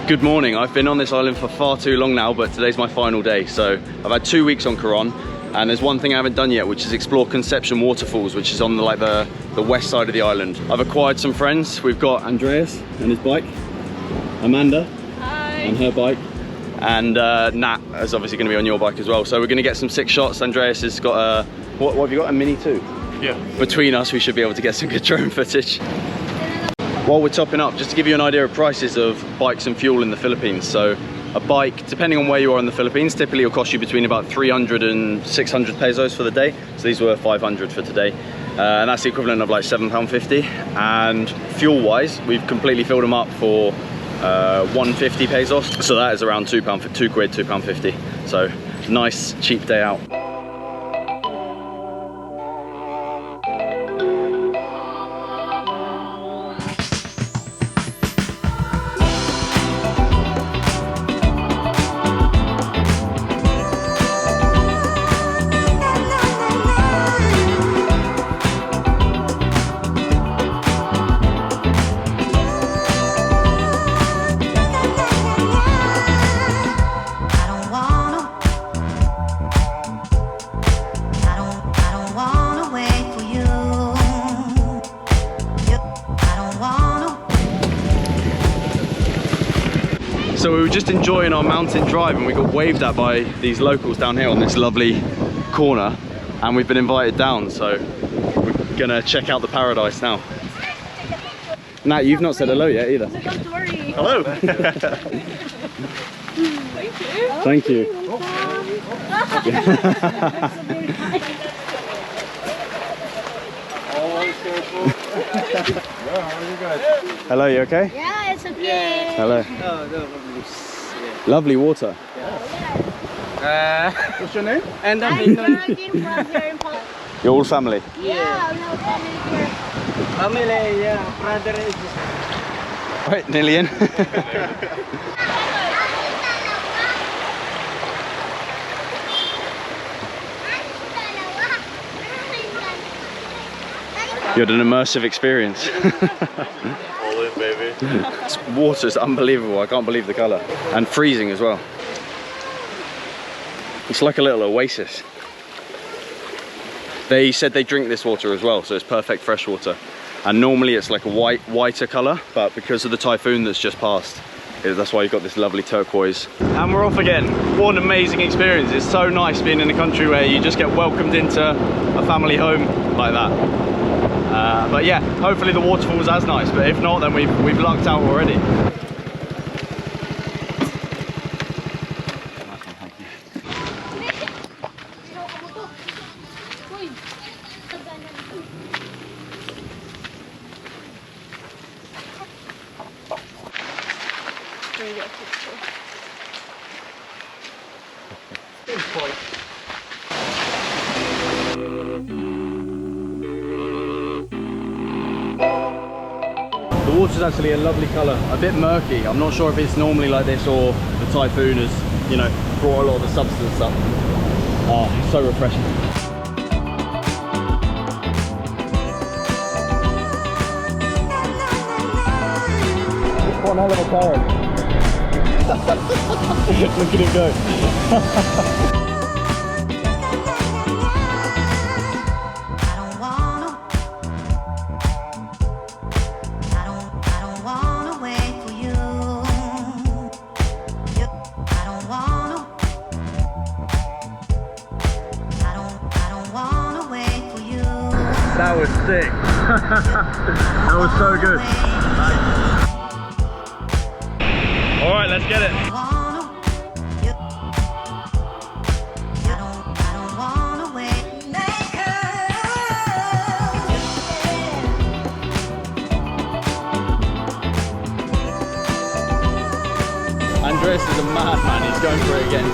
Good morning. I've been on this island for far too long now, but today's my final day. So I've had 2 weeks on Coron, and there's one thing I haven't done yet, which is explore Conception Waterfalls, which is on the west side of the island. I've acquired some friends. We've got Andreas and his bike, Amanda and her bike, and Nat is obviously going to be on your bike as well. So we're going to get some sick shots. Andreas has got a, what have you got, a Mini 2? Yeah. Between us, we should be able to get some good drone footage. While we're topping up, just to give you an idea of prices of bikes and fuel in the Philippines. So a bike, depending on where you are in the Philippines, typically will cost you between about 300 and 600 pesos for the day. So these were 500 for today. And that's the equivalent of like £7.50. And fuel wise, we've completely filled them up for 150 pesos. So that is around £2.50. So nice, cheap day out. So we were just enjoying our mountain drive and we got waved at by these locals down here on this lovely corner, and we've been invited down, so we're gonna check out the paradise now. Nat, you've not said hello yet either. Don't worry. Hello. Thank you. Thank you. Hello, you okay? Yeah, it's okay. Hello. Lovely water. What's your name? I'm Geraldine from here in Palawan. You're all family? Yeah, we have family here. Family, yeah, brother is Right, nearly in. You had an immersive experience. All in, baby. This water's unbelievable. I can't believe the colour. And freezing as well. It's like a little oasis. They said they drink this water as well, so it's perfect fresh water. And normally it's like a whiter colour, but because of the typhoon that's just passed, that's why you've got this lovely turquoise. And we're off again. What an amazing experience. It's so nice being in a country where you just get welcomed into a family home like that. But yeah, hopefully the waterfall's as nice, but if not, then we've lucked out already. The water's actually a lovely colour, a bit murky. I'm not sure if it's normally like this or the typhoon has, you know, brought a lot of the substance up. Oh, so refreshing. One hell of a Coron. Look at him go. That was sick. That was so good. All right, let's get it. Andreas is a madman. He's going for it again.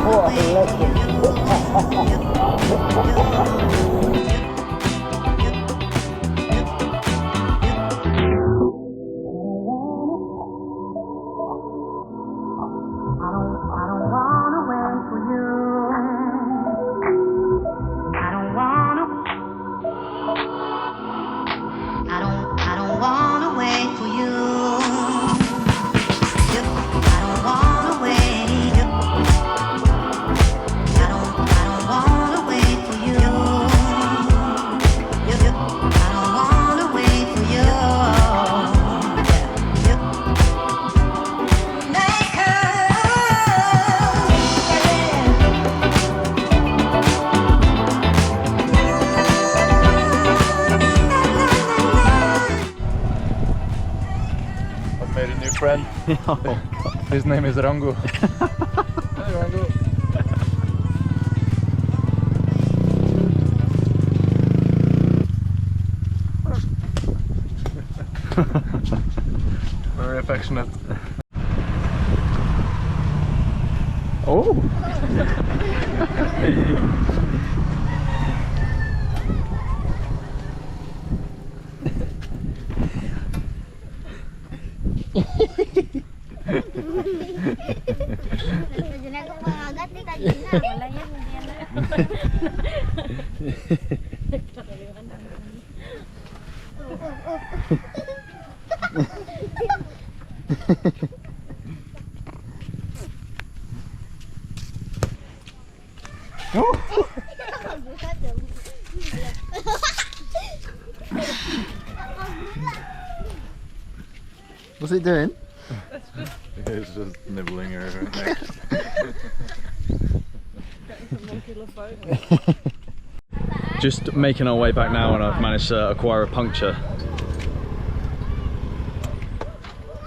What a legend. I don't wanna wait for you. I don't friend. His name is Rangu. Hey, Rangu. Very affectionate. Oh! Medyo na kumagat ni kanina. Wala yan, hindi yan na. What's it doing? It's just nibbling her neck. Just making our way back now, and I've managed to acquire a puncture.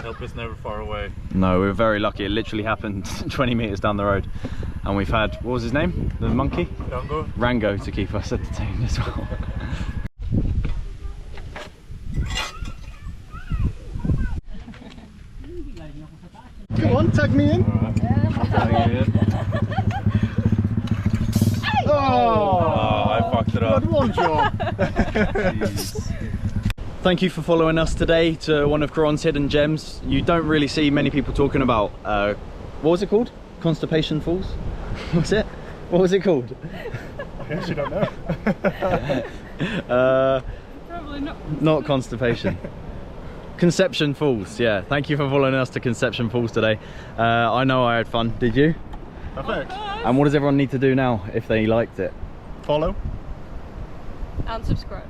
Help is never far away. No, we were very lucky. It literally happened 20 meters down the road, and we've had, what was his name? The monkey? Rangu? Rango to keep us entertained as well. Come on, tag me in. Oh, I fucked it up. One job. Thank you for following us today to one of Coron's hidden gems. You don't really see many people talking about, what was it called? Constipation Falls? What's it? What was it called? I actually don't know. Probably not. Not constipation. Conception Falls, yeah. Thank you for following us to Conception Falls today. I know I had fun, did you? Perfect. And what does everyone need to do now if they liked it? Follow. And subscribe.